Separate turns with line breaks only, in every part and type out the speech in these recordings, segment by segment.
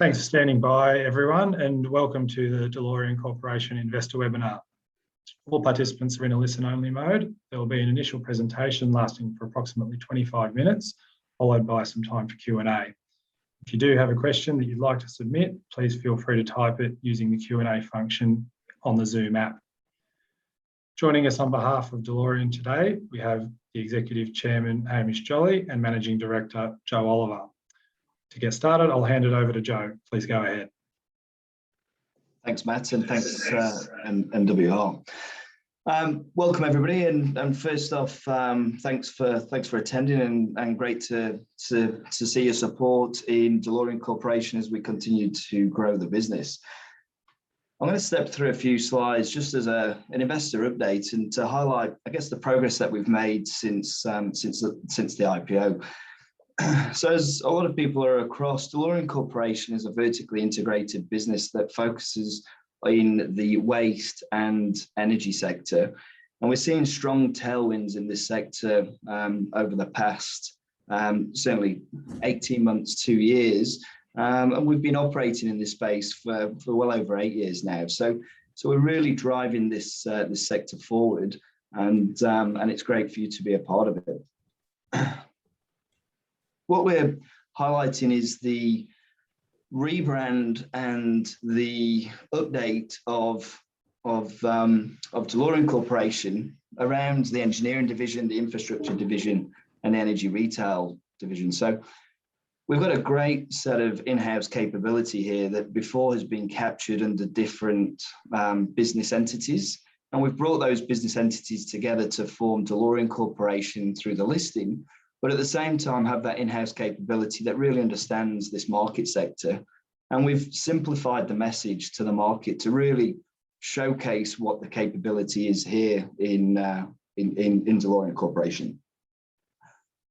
Thanks for standing by, everyone, and welcome to the Delorean Corporation Investor Webinar. All participants are in a listen-only mode. There will be an initial presentation lasting for approximately 25 minutes, followed by some time for Q&A. If you do have a question that you'd like to submit, please feel free to type it using the Q&A function on the Zoom app. Joining us on behalf of Delorean today, we have the Executive Chairman, Hamish Jolly, and Managing Director, Joe Oliver. To get started, I'll hand it over to Joe. Please go ahead.
Thanks, Matt, and thanks, NWR. Welcome, everybody, and first off, thanks for attending, and great to see your support in Delorean Corporation as we continue to grow the business. I'm going to step through a few slides just as an investor update and to highlight, I guess, the progress that we've made since the IPO. So as a lot of people are across, Delorean Corporation is a vertically integrated business that focuses in the waste and energy sector. And we're seeing strong tailwinds in this sector over the past, certainly 18 months, 2 years. And we've been operating in this space for well over 8 years now. So we're really driving this sector forward, and it's great for you to be a part of it. What we're highlighting is the rebrand and the update of Delorean Corporation around the engineering division, the infrastructure division, and the energy retail division. So we've got a great set of in-house capability here that before has been captured under different business entities. And we've brought those business entities together to form Delorean Corporation through the listing, but at the same time have that in-house capability that really understands this market sector. And we've simplified the message to the market to really showcase what the capability is here in Delorean Corporation.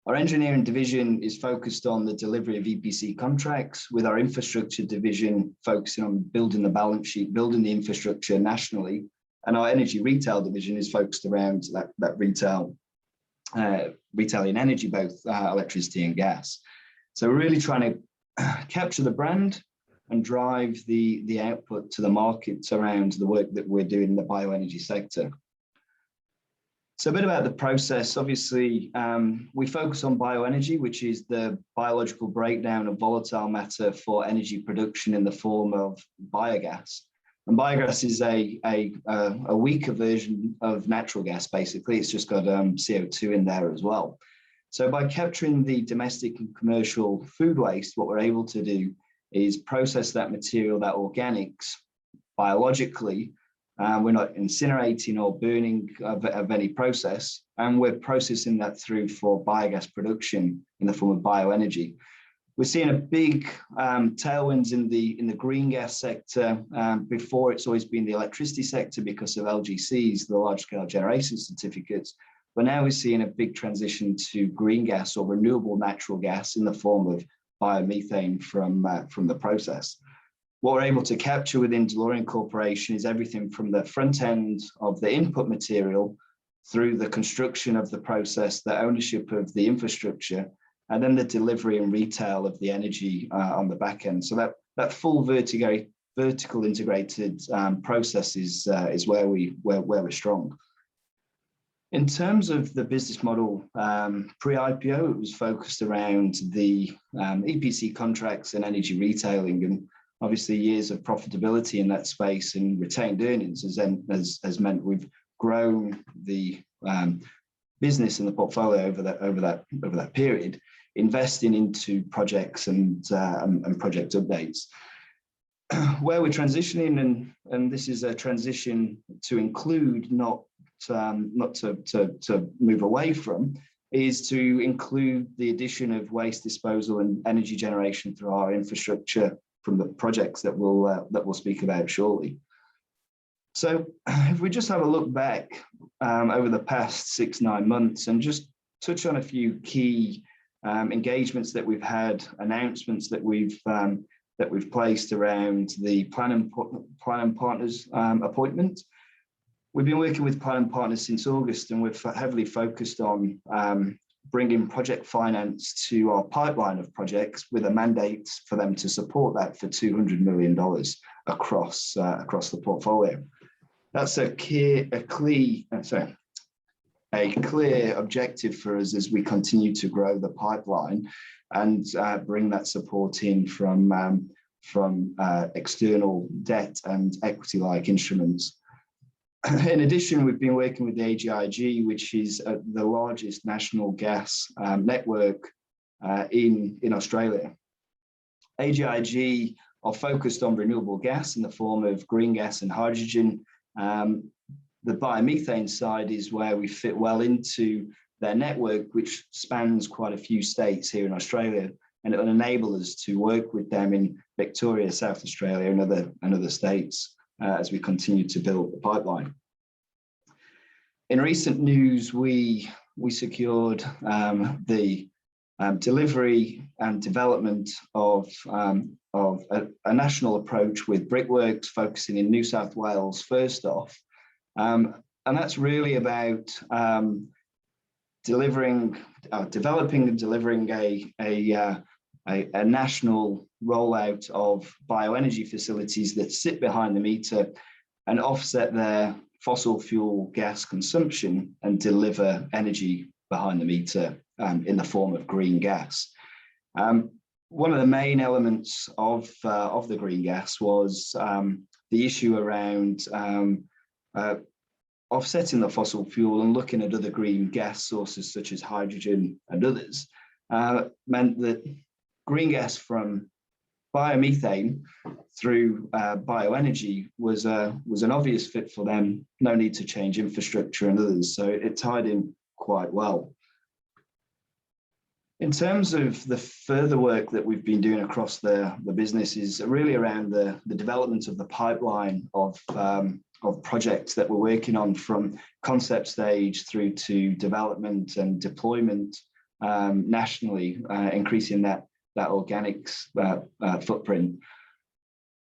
Our engineering division is focused on the delivery of EPC contracts, with our infrastructure division focusing on building the balance sheet, building the infrastructure nationally. And our energy retail division is focused around that retailing energy, both electricity and gas. So we're really trying to capture the brand and drive the output to the markets around the work that we're doing in the bioenergy sector. So a bit about the process. Obviously, we focus on bioenergy, which is the biological breakdown of volatile matter for energy production in the form of biogas. And biogas is a weaker version of natural gas, basically. It's just got CO2 in there as well. So by capturing the domestic and commercial food waste, what we're able to do is process that material, that organics, biologically. We're not incinerating or burning of any process, and we're processing that through for biogas production in the form of bioenergy. We're seeing a big tailwinds in the green gas sector. Before, it's always been the electricity sector because of LGCs, the large-scale generation certificates. But now we're seeing a big transition to green gas or renewable natural gas in the form of biomethane from the process. What we're able to capture within Delorean Corporation is everything from the front end of the input material through the construction of the process, the ownership of the infrastructure, and then the delivery and retail of the energy on the back end. So that full vertical integrated process is where we're strong. In terms of the business model, pre-IPO, it was focused around the EPC contracts and energy retailing, and obviously years of profitability in that space and retained earnings has meant we've grown the business and the portfolio over that period, investing into projects and project updates. Where we're transitioning, and this is a transition to include, not to move away from, is to include the addition of waste disposal and energy generation through our infrastructure from the projects that we'll speak about shortly. So if we just have a look back over the past 6-9 months and just touch on a few key engagements that we've had, announcements that we've placed around the Plan and Partners appointment. We've been working with Plan and Partners since August, and we're heavily focused on bringing project finance to our pipeline of projects with a mandate for them to support that for $200 million across the portfolio. That's a clear objective for us as we continue to grow the pipeline and bring that support in from external debt and equity-like instruments. In addition, we've been working with the AGIG, which is the largest national gas network in Australia. AGIG are focused on renewable gas in the form of green gas and hydrogen. The biomethane side is where we fit well into their network, which spans quite a few states here in Australia, and it will enable us to work with them in Victoria, South Australia, and other states as we continue to build the pipeline. In recent news, we secured the delivery and development of a national approach with Brickworks, focusing in New South Wales first off, and that's really about developing and delivering a national rollout of bioenergy facilities that sit behind the meter and offset their fossil fuel gas consumption and deliver energy behind the meter in the form of green gas. One of the main elements of the green gas was the issue around offsetting the fossil fuel and looking at other green gas sources such as hydrogen and others, meant that green gas from biomethane through bioenergy was an obvious fit for them. No need to change infrastructure and others, so it tied in quite well. In terms of the further work that we've been doing across the business is really around the development of the pipeline of projects that we're working on, from concept stage through to development and deployment nationally, increasing that organics footprint.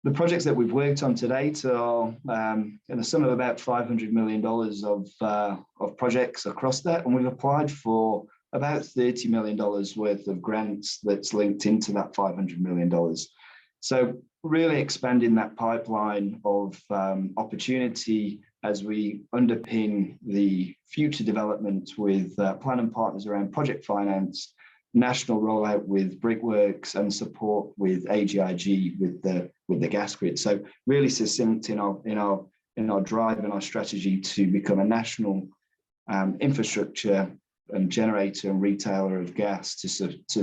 The projects that we've worked on to date are in the sum of about $500 million of projects across that, and we've applied for about $30 million worth of grants that's linked into that $500 million. So really expanding that pipeline of opportunity as we underpin the future development with planning partners around project finance, national rollout with Brickworks, and support with AGIG with the gas grid. So really succinct in our drive and our strategy to become a national infrastructure and generator and retailer of gas to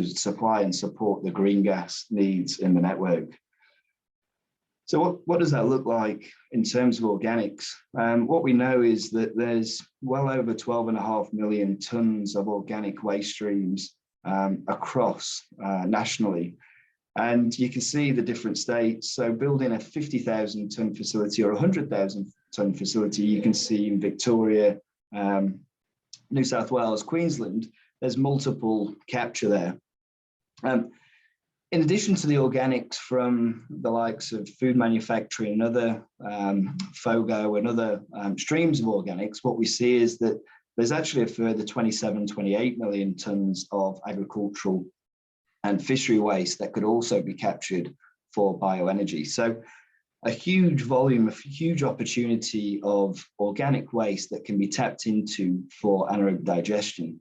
supply and support the green gas needs in the network. So what does that look like in terms of organics? What we know is that there's well over 12.5 million tonnes of organic waste streams across nationally. And you can see the different states. So building a 50,000 tonne facility or a 100,000 tonne facility, you can see in Victoria, New South Wales, Queensland, there's multiple capture there. In addition to the organics from the likes of food manufacturing and other FOGO and other streams of organics, what we see is that there's actually a further 28 million tonnes of agricultural and fishery waste that could also be captured for bioenergy. So a huge volume, a huge opportunity of organic waste that can be tapped into for anaerobic digestion.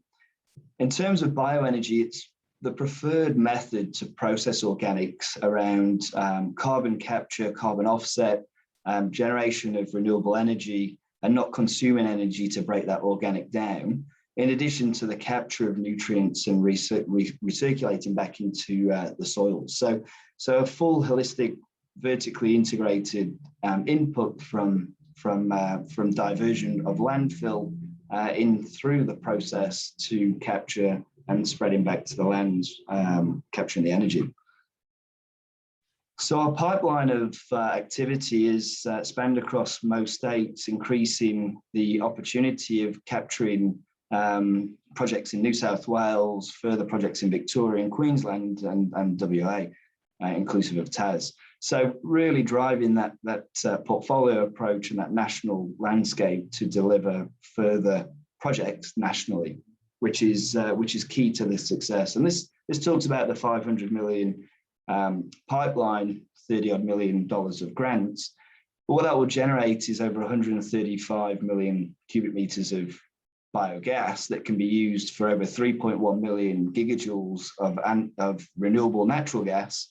In terms of bioenergy, it's the preferred method to process organics around carbon capture, carbon offset, generation of renewable energy, and not consuming energy to break that organic down, in addition to the capture of nutrients and recirculating back into the soils. So a full holistic, vertically integrated input from diversion of landfill in through the process to capture and spreading back to the land, capturing the energy. So our pipeline of activity is spanned across most states, increasing the opportunity of capturing projects in New South Wales, further projects in Victoria and Queensland and WA, inclusive of Tas. So really driving that portfolio approach and that national landscape to deliver further projects nationally. which is key to this success. And this talks about the 500 million pipeline, $30 odd million of grants. But what that will generate is over 135 million cubic meters of biogas that can be used for over 3.1 million gigajoules of renewable natural gas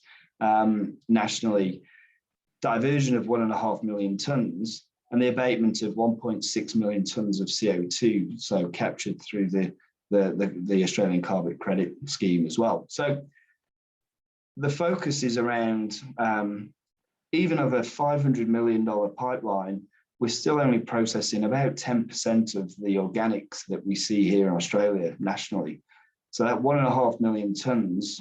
nationally, diversion of 1.5 million tons, and the abatement of 1.6 million tons of CO2, so captured through the Australian carbon credit scheme as well. So the focus is around, even of a $500 million pipeline, we're still only processing about 10% of the organics that we see here in Australia nationally. So that 1.5 million tons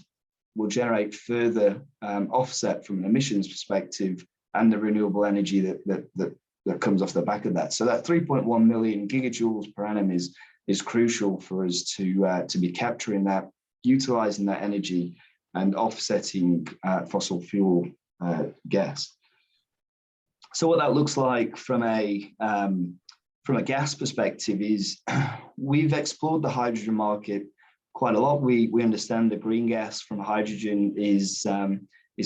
will generate further offset from an emissions perspective and the renewable energy that comes off the back of that. So that 3.1 million gigajoules per annum is crucial for us to be capturing that, utilizing that energy and offsetting fossil fuel gas. So what that looks like from a gas perspective is we've explored the hydrogen market quite a lot. We understand the green gas from hydrogen is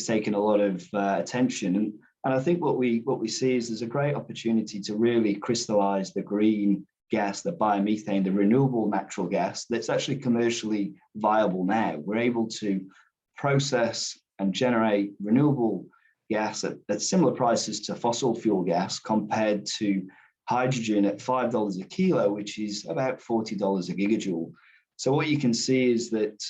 taking a lot of attention, and I think what we see is there's a great opportunity to really crystallize the green gas, the biomethane, the renewable natural gas that's actually commercially viable now. We're able to process and generate renewable gas at similar prices to fossil fuel gas compared to hydrogen at $5 a kilo, which is about $40 a gigajoule. So what you can see is that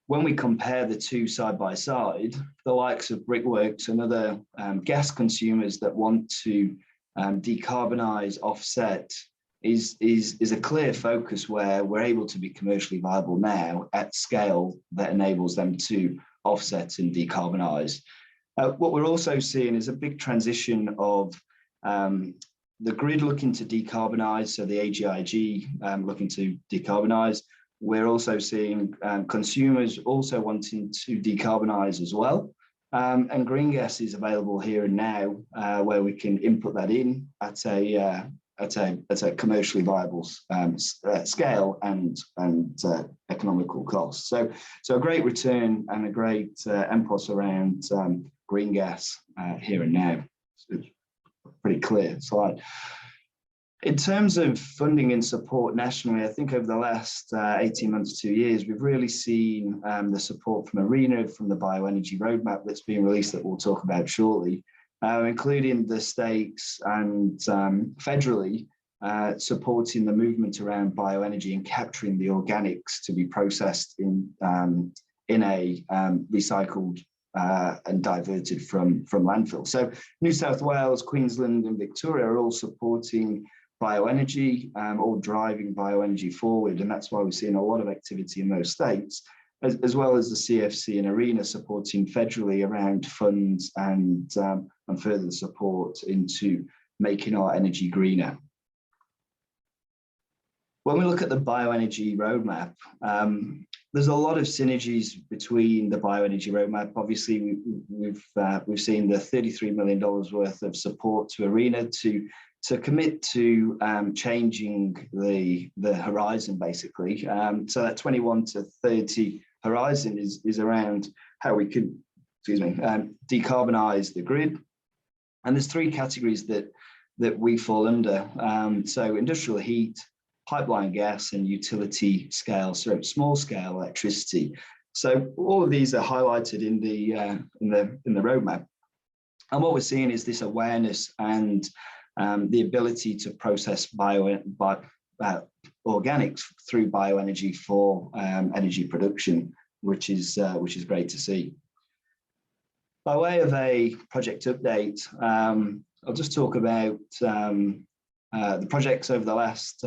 when we compare the two side by side, the likes of brickworks and other gas consumers that want to decarbonize, offset, is a clear focus where we're able to be commercially viable now at scale that enables them to offset and decarbonize. What we're also seeing is a big transition of the grid looking to decarbonize, so the AGIG looking to decarbonize. We're also seeing consumers also wanting to decarbonize as well. And green gas is available here and now, where we can input that in at a commercially viable scale and economical cost. So a great return and a great emphasis around green gas here and now. So it's a pretty clear slide. In terms of funding and support nationally, I think over the last 18 months, 2 years, we've really seen the support from ARENA, from the bioenergy roadmap that's been released that we'll talk about shortly, including the states and federally supporting the movement around bioenergy and capturing the organics to be processed in a recycled and diverted from landfill. So New South Wales, Queensland and Victoria are all supporting bioenergy, all driving bioenergy forward, and that's why we're seeing a lot of activity in those states, as well as the CFC and ARENA supporting federally around funds and further support into making our energy greener. When we look at the bioenergy roadmap, there's a lot of synergies between the bioenergy roadmap. Obviously, we've seen the $33 million worth of support to ARENA to commit to changing the horizon, basically. So that 21 to 30 horizon is around how we could, decarbonize the grid. And there's three categories that we fall under. So industrial heat, pipeline gas, and utility scale, so small scale electricity. So all of these are highlighted in the roadmap. And what we're seeing is this awareness and the ability to process organics through bioenergy for energy production, which is great to see. By way of a project update, I'll just talk about the projects over the last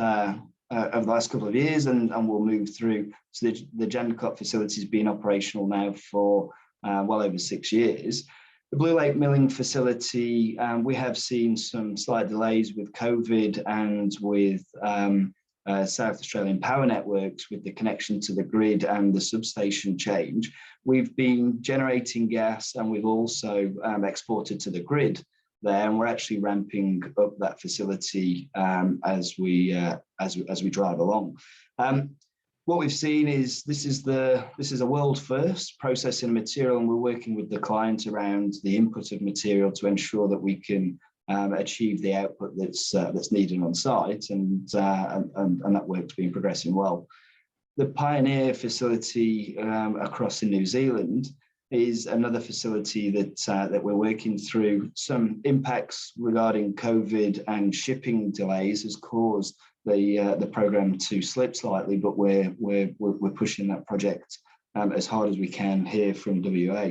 couple of years, and we'll move through. So the Jandakot facility has been operational now for well over 6 years. The Blue Lake milling facility, we have seen some slight delays with COVID and with South Australian Power Networks with the connection to the grid and the substation change. We've been generating gas and we've also exported to the grid there, and we're actually ramping up that facility as we drive along. What we've seen is this is a world first processing material, and we're working with the client around the input of material to ensure that we can achieve the output that's needed on site, and that work's been progressing well. The Pioneer facility across in New Zealand is another facility that we're working through. Some impacts regarding COVID and shipping delays has caused the program to slip slightly, but we're pushing that project as hard as we can here from WA.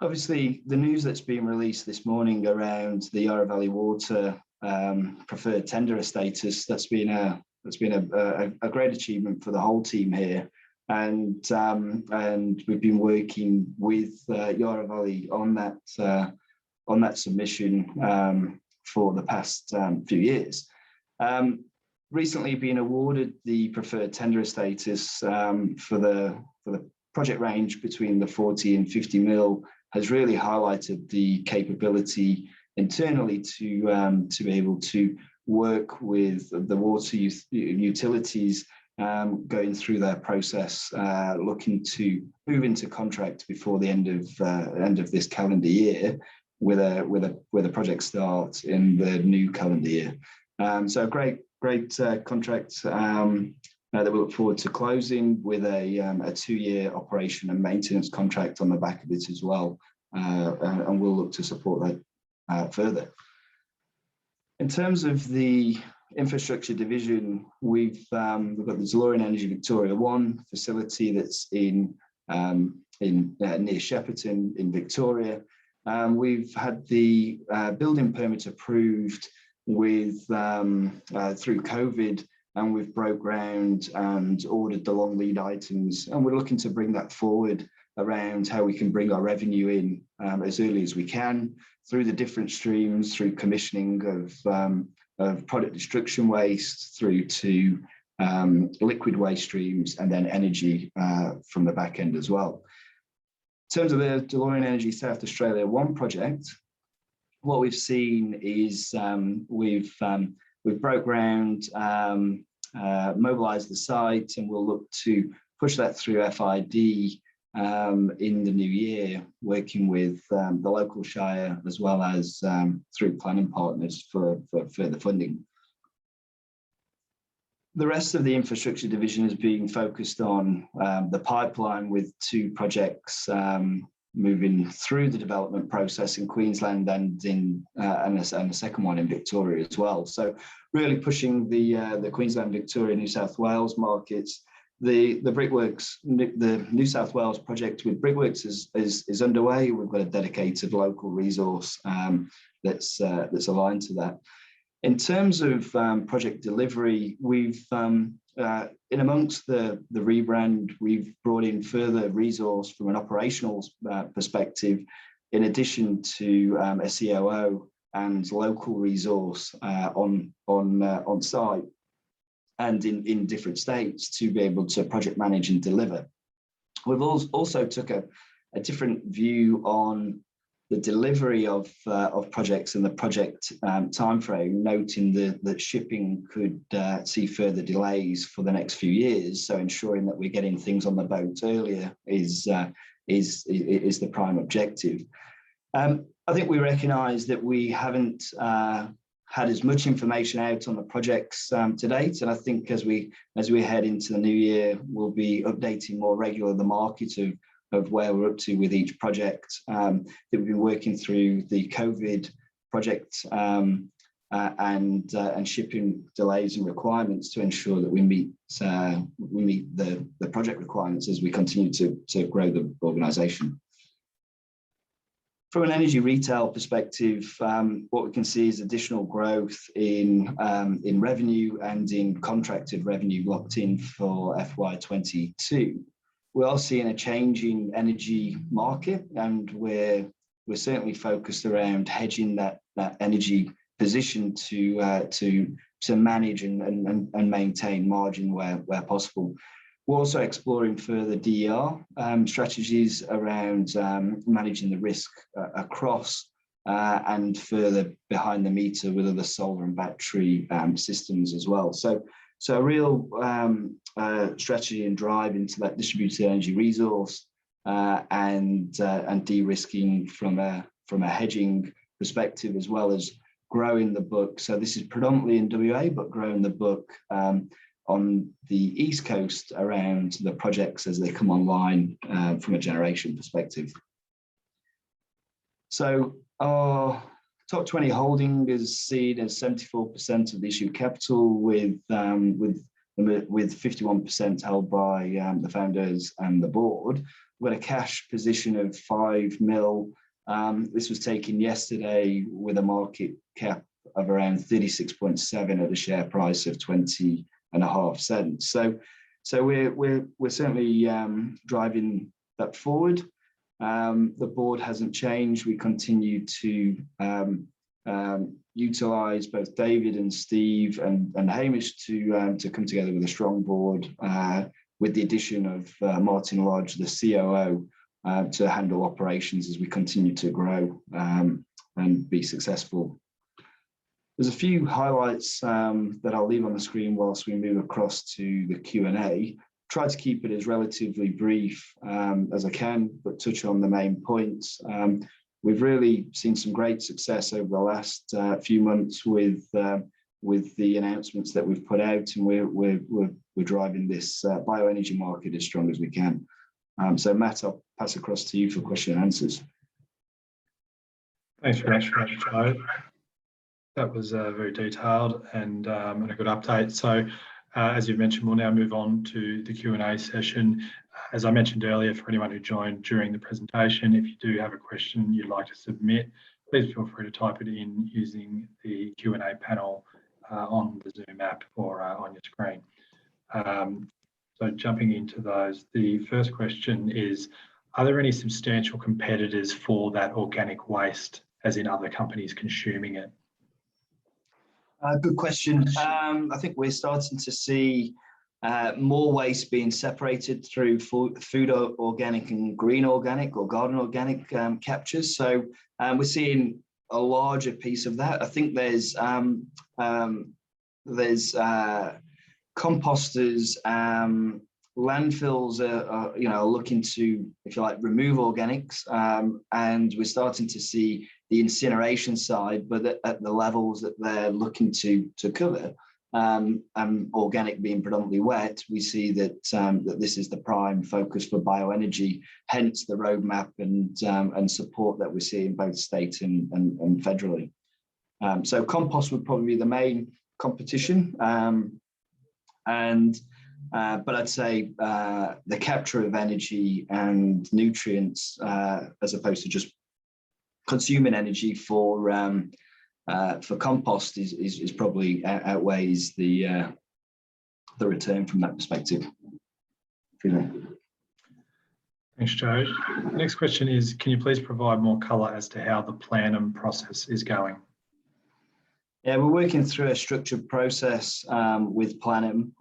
Obviously, the news that's been released this morning around the Yarra Valley Water preferred tenderer status, that's been a great achievement for the whole team here, and we've been working with Yarra Valley on that submission for the past few years. Recently been awarded the preferred tenderer status for the project range between the 40 and 50 mil, has really highlighted the capability internally to be able to work with the water utilities going through their process, looking to move into contract before the end of this calendar year, with a project start in the new calendar year. So great contract that we look forward to closing, with a 2-year operation and maintenance contract on the back of it as well, and we'll look to support that further. In terms of the infrastructure division, we've got the Delorean Energy Victoria 1 facility that's in near Shepparton in Victoria. We've had the building permit approved with through COVID, and we've broke ground and ordered the long lead items, and we're looking to bring that forward around how we can bring our revenue in as early as we can through the different streams, through commissioning of product destruction waste, through to liquid waste streams, and then energy from the back end as well. In terms of the Delorean Energy South Australia 1 project, what we've seen is we've broke ground, mobilised the site, and we'll look to push that through FID in the new year, working with the local shire as well as through planning partners for further funding. The rest of the infrastructure division is being focused on the pipeline, with 2 projects moving through the development process in Queensland and the second one in Victoria as well. So really pushing the Queensland, Victoria, New South Wales markets. The Brickworks, the New South Wales project with Brickworks is underway. We've got a dedicated local resource that's aligned to that. In terms of project delivery, we've in amongst the rebrand, we've brought in further resource from an operational perspective, in addition to a COO and local resource on site and in different states to be able to project manage and deliver. We've also took a different view on the delivery of projects and the project timeframe, noting that shipping could see further delays for the next few years. So ensuring that we're getting things on the boat earlier is the prime objective. I think we recognise that we haven't had as much information out on the projects to date, and I think as we head into the new year, we'll be updating more regularly the market of where we're up to with each project. That we've been working through the COVID project and shipping delays and requirements to ensure that we meet the project requirements as we continue to grow the organisation. From an energy retail perspective, what we can see is additional growth in revenue and in contracted revenue locked in for FY22. We are seeing a changing energy market, and we're certainly focused around hedging that energy position to manage and maintain margin where possible. We're also exploring further DER strategies around managing the risk across and further behind the meter with other solar and battery systems as well. So a real strategy and drive into that distributed energy resource and de-risking from a hedging perspective, as well as growing the book. So this is predominantly in WA, but growing the book on the East Coast around the projects as they come online from a generation perspective. So our top 20 holding is seen as 74% of the issued capital, with 51% held by the founders and the board. We've got a cash position of 5 mil. This was taken yesterday with a market cap of around 36.7 at a share price of 20.5 cents. So we're certainly driving that forward. The board hasn't changed. We continue to utilise both David and Steve and Hamish to come together with a strong board, with the addition of Martin Lodge, the COO, to handle operations as we continue to grow and be successful. There's a few highlights that I'll leave on the screen whilst we move across to the Q&A. Try to keep it as relatively brief as I can, but touch on the main points. We've really seen some great success over the last few months with the announcements that we've put out, and we're driving this bioenergy market as strong as we can. So Matt, I'll pass across to you for question and answers.
Thanks very much, Joe. That was very detailed and a good update. So as you mentioned, we'll now move on to the Q&A session. As I mentioned earlier, for anyone who joined during the presentation, if you do have a question you'd like to submit, please feel free to type it in using the Q&A panel on the Zoom app or on your screen. So jumping into those, the first question is, are there any substantial competitors for that organic waste, as in other companies consuming it?
Good question. I think we're starting to see more waste being separated through food organic and green organic or garden organic captures. So we're seeing a larger piece of that. I think there's composters, landfills are looking to, if you like, remove organics, and we're starting to see the incineration side, but at the levels that they're looking to cover, organic being predominantly wet, we see that that this is the prime focus for bioenergy, hence the roadmap and support that we're seeing both state and federally. So compost would probably be the main competition, but I'd say the capture of energy and nutrients, as opposed to just consuming energy for compost, is probably outweighs the return from that perspective.
Thanks, Joe. Next question is, can you please provide more colour as to how the Planum process is going?
Yeah, we're working through a structured process with Planum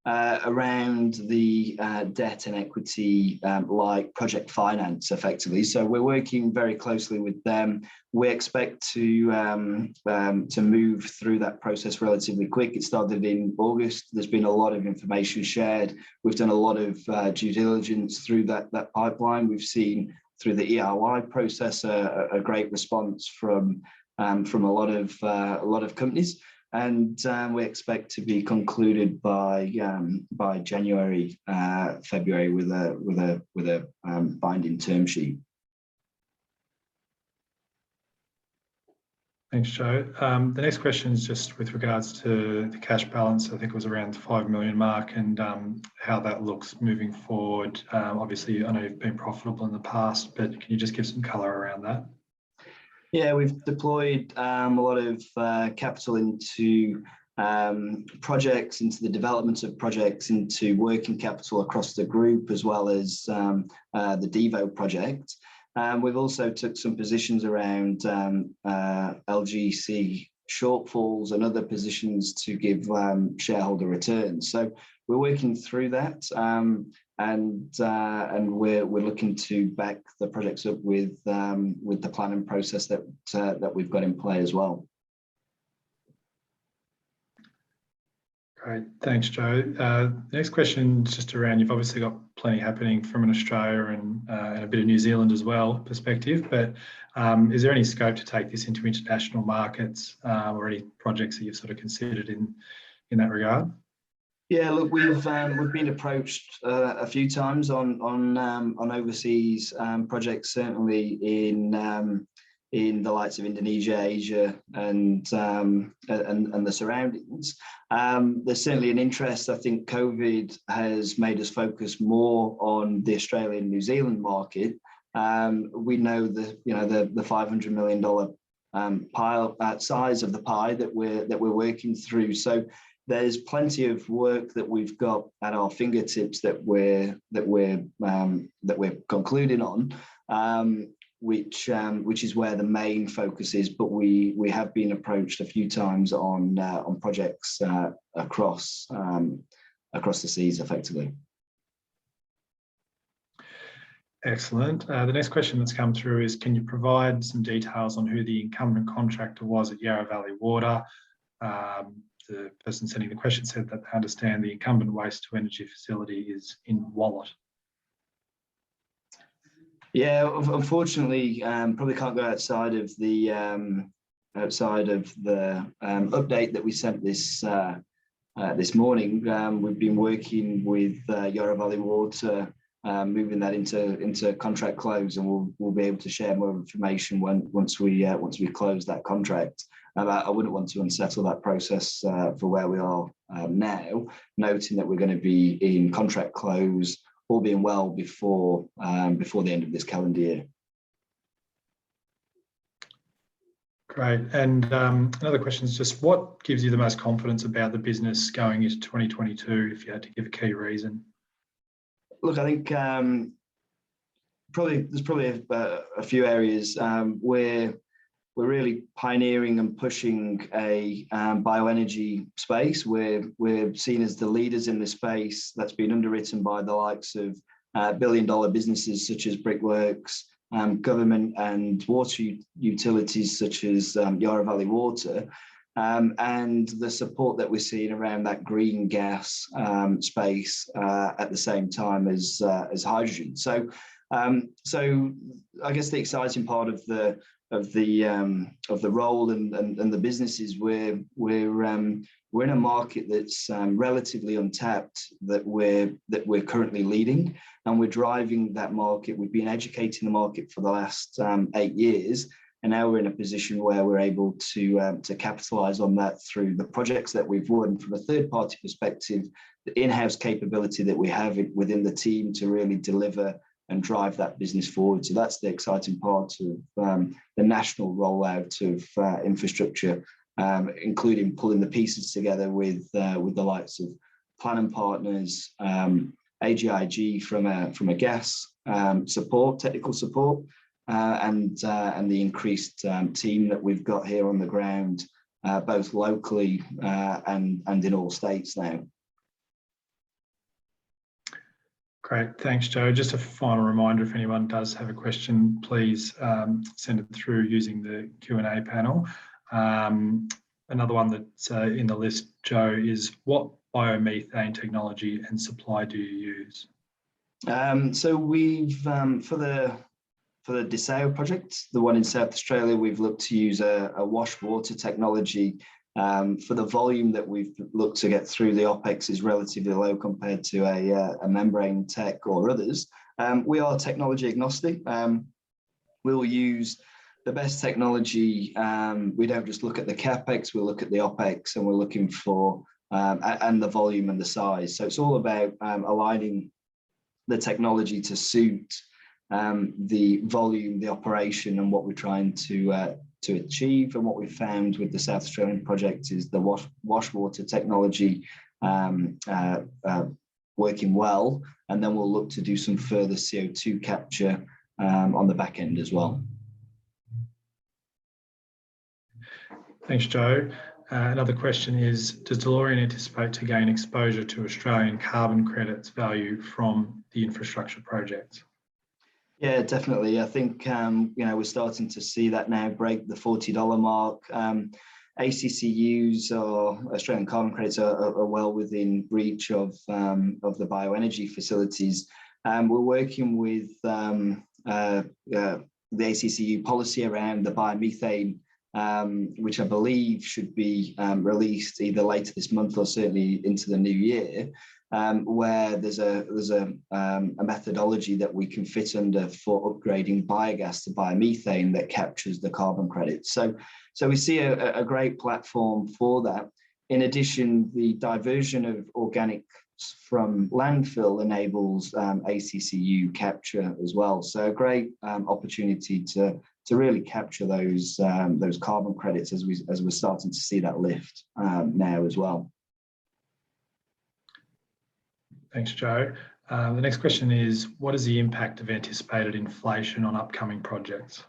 around the debt and equity, like project finance, effectively. So we're working very closely with them. We expect to move through that process relatively quick. It started in August. There's been a lot of information shared. We've done a lot of due diligence through that pipeline. We've seen through the ERY process a great response from a lot of companies. And we expect to be concluded by January, February with a binding term sheet.
Thanks, Joe. The next question is just with regards to the cash balance. I think it was around the 5 million mark, and how that looks moving forward. Obviously, I know you've been profitable in the past, but can you just give some colour around that?
Yeah, we've deployed a lot of capital into projects, into the development of projects, into working capital across the group, as well as the Devo project. We've also took some positions around LGC shortfalls and other positions to give shareholder returns. So we're working through that. and we're looking to back the projects up with the planning process that we've got in play as well.
Great, thanks, Joe. The next question is just around, you've obviously got plenty happening from an Australia and a bit of New Zealand as well perspective, but is there any scope to take this into international markets or any projects that you've sort of considered in that regard?
Yeah, look, we've been approached a few times on overseas projects, certainly in the likes of Indonesia, Asia, and the surroundings. There's certainly an interest. I think COVID has made us focus more on the Australian New Zealand market. We know the $500 million pile size of the pie that we're working through. So there's plenty of work that we've got at our fingertips that we're concluding on. Which is where the main focus is, but we have been approached a few times on projects across the seas, effectively. Excellent.
The next question that's come through is, can you provide some details on who the incumbent contractor was at Yarra Valley Water? The person sending the question said that they understand the incumbent waste to energy facility is in Wallet.
Yeah, unfortunately, probably can't go outside of the update that we sent this morning. We've been working with Yarra Valley Water, moving that into contract close, and we'll be able to share more information once we close that contract. I wouldn't want to unsettle that process for where we are now, noting that we're going to be in contract close, all being well, before the end of this calendar year.
Great. And another question is just, what gives you the most confidence about the business going into 2022, if you had to give a key reason?
Look, I think there's probably a few areas where we're really pioneering and pushing a bioenergy space. We're seen as the leaders in this space that's been underwritten by the likes of billion-dollar businesses such as Brickworks, government and water utilities such as Yarra Valley Water, and the support that we're seeing around that green gas space at the same time as hydrogen. So I guess the exciting part of the role and the business is we're in a market that's relatively untapped, that we're currently leading, and we're driving that market. We've been educating the market for the last 8 years, and now we're in a position where we're able to capitalize on that through the projects that we've won. From a third-party perspective, the in-house capability that we have within the team to really deliver and drive that business forward. So that's the exciting part of the national rollout of infrastructure, including pulling the pieces together with the likes of planning partners, AGIG from a gas technical support, and the increased team that we've got here on the ground, both locally and in all states now.
Great, thanks, Joe. Just a final reminder, if anyone does have a question, please send it through using the Q&A panel. Another one that's in the list, Joe, is what biomethane technology and supply do you use?
So we've, for the Desaou project, the one in South Australia, we've looked to use a wash water technology. For the volume that we've looked to get through, the OPEX is relatively low compared to a membrane tech or others. We are technology agnostic. We'll use the best technology. We don't just look at the CapEx, we look at the OPEX, and we're looking for and the volume and the size. So it's all about aligning the technology to suit the volume, the operation, and what we're trying to achieve. And what we found with the South Australian project is the wash water technology working well, and then we'll look to do some further CO2 capture on the back end as well.
Thanks, Joe. Another question is, does Delorean anticipate to gain exposure to Australian carbon credits value from the infrastructure projects?
Yeah, definitely. I think we're starting to see that now break the $40 mark. ACCUs, or Australian carbon credits, are well within reach of the bioenergy facilities. We're working with the ACCU policy around the biomethane, which I believe should be released either later this month or certainly into the new year, where there's a methodology that we can fit under for upgrading biogas to biomethane that captures the carbon credits. So we see a great platform for that. In addition, the diversion of organics from landfill enables ACCU capture as well. So a great opportunity to really capture those carbon credits as we're starting to see that lift now as well.
Thanks, Joe. The next question is, what is the impact of anticipated inflation on upcoming projects?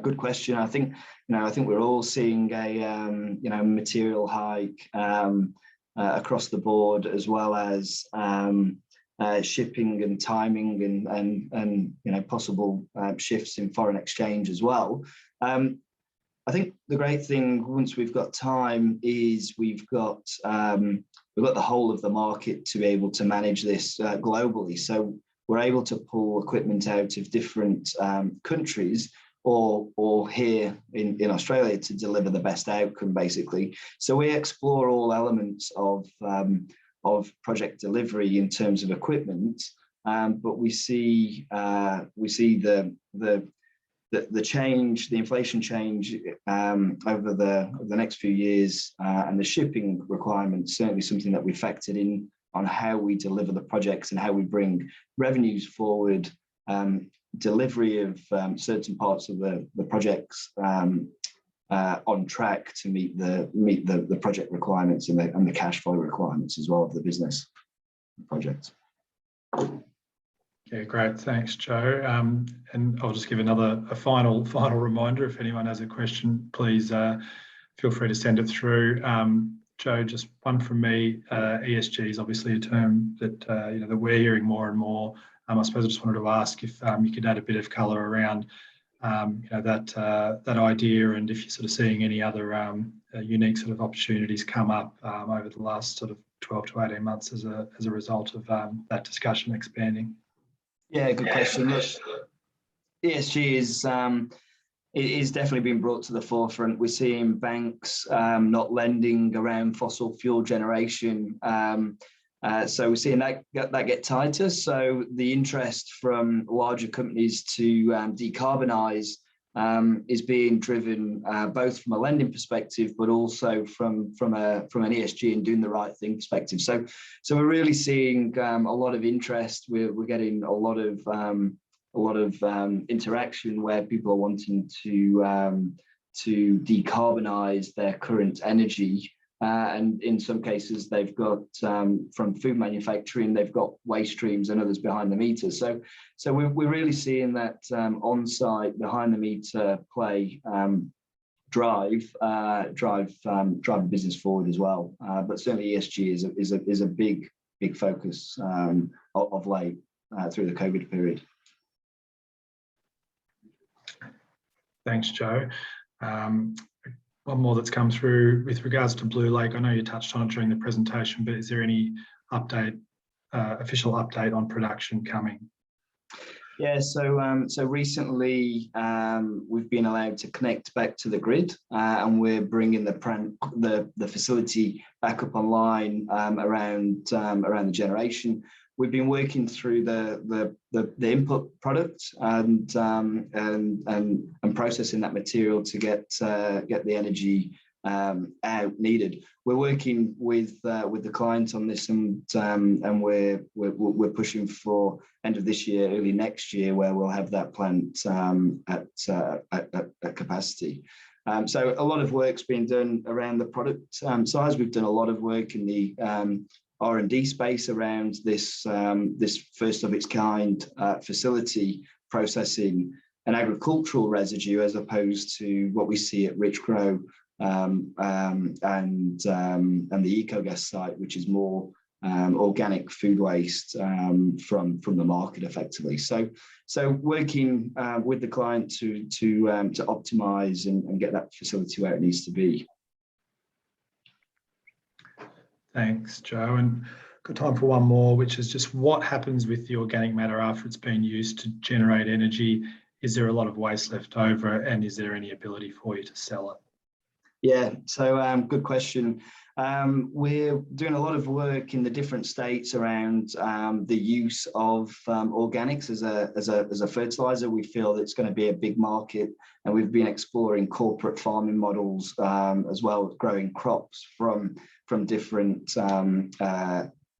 Good question. I think we're all seeing a material hike across the board, as well as shipping and timing and possible shifts in foreign exchange as well. I think the great thing, once we've got time, is we've got the whole of the market to be able to manage this globally. So we're able to pull equipment out of different countries or here in Australia to deliver the best outcome, basically. So we explore all elements of project delivery in terms of equipment, but we see the change, the inflation change over the next few years, and the shipping requirements, certainly something that we factored in on how we deliver the projects and how we bring revenues forward, delivery of certain parts of the projects on track to meet the project requirements and the cash flow requirements as well of the business projects.
Yeah, great. Thanks, Joe. And I'll just give a final reminder. If anyone has a question, please feel free to send it through. Joe, just one from me. ESG is obviously a term that that we're hearing more and more. I suppose I just wanted to ask if you could add a bit of colour around that idea, and if you're sort of seeing any other unique sort of opportunities come up over the last sort of 12 to 18 months as a result of that discussion expanding.
Yeah, good question. Look, ESG is definitely being brought to the forefront. We're seeing banks not lending around fossil fuel generation. So we're seeing that get tighter. So the interest from larger companies to decarbonise is being driven both from a lending perspective, but also from an ESG and doing the right thing perspective. So we're really seeing a lot of interest. We're getting a lot of interaction where people are wanting to decarbonise their current energy. And in some cases, they've got from food manufacturing, they've got waste streams and others behind the meter. So we're really seeing that on-site, behind the meter play drive the business forward as well. But certainly ESG is a big focus of late through the COVID period.
Thanks, Joe. One more that's come through with regards to Blue Lake. I know you touched on it during the presentation, but is there any official update on production coming?
Yeah, so recently we've been allowed to connect back to the grid, and we're bringing the facility back up online around the generation. We've been working through the input product and processing that material to get the energy out needed. We're working with the client on this, and we're pushing for end of this year, early next year, where we'll have that plant at capacity. So a lot of work's been done around the product size. We've done a lot of work in the R&D space around this first of its kind facility processing an agricultural residue as opposed to what we see at Richgrow and the EcoGas site, which is more organic food waste from the market effectively. So working with the client to optimize and get that facility where it needs to be.
Thanks, Joe. And got time for one more, which is just what happens with the organic matter after it's been used to generate energy? Is there a lot of waste left over, and is there any ability for you to sell it?
Yeah, so good question. We're doing a lot of work in the different states around the use of organics as a fertilizer. We feel that it's going to be a big market, and we've been exploring corporate farming models as well, growing crops from different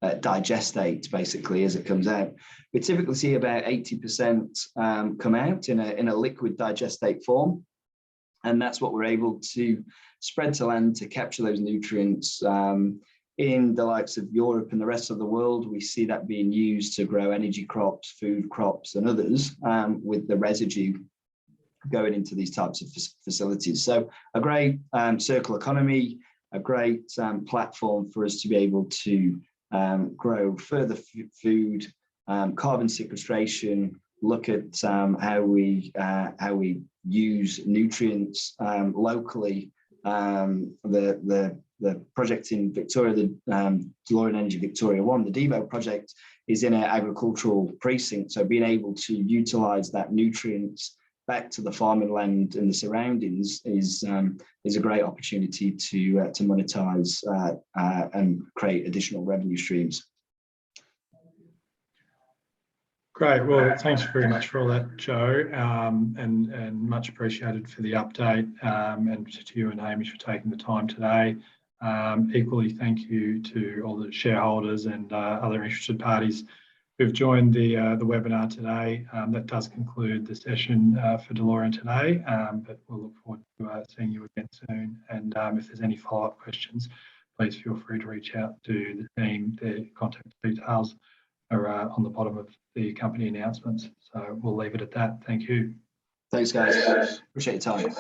digestates basically as it comes out. We typically see about 80% come out in a liquid digestate form, and that's what we're able to spread to land to capture those nutrients. In the likes of Europe and the rest of the world, we see that being used to grow energy crops, food crops, and others, with the residue going into these types of facilities. So a great circular economy, a great platform for us to be able to grow further food, carbon sequestration, look at how we use nutrients locally. The project in Victoria, the Delorean Energy Victoria 1, the DEVO project, is in an agricultural precinct. So being able to utilize that nutrients back to the farming land and the surroundings is a great opportunity to monetize and create additional revenue streams.
Great. Well, thanks very much for all that, Joe, and much appreciated for the update, and to you and Hamish for taking the time today. Equally, thank you to all the shareholders and other interested parties who've joined the webinar today. That does conclude the session for Delorean today, but we'll look forward to seeing you again soon. And if there's any follow-up questions, please feel free to reach out to the team. Their contact details are on the bottom of the company announcements. So we'll leave it at that. Thank you.
Thanks, guys. Appreciate your time.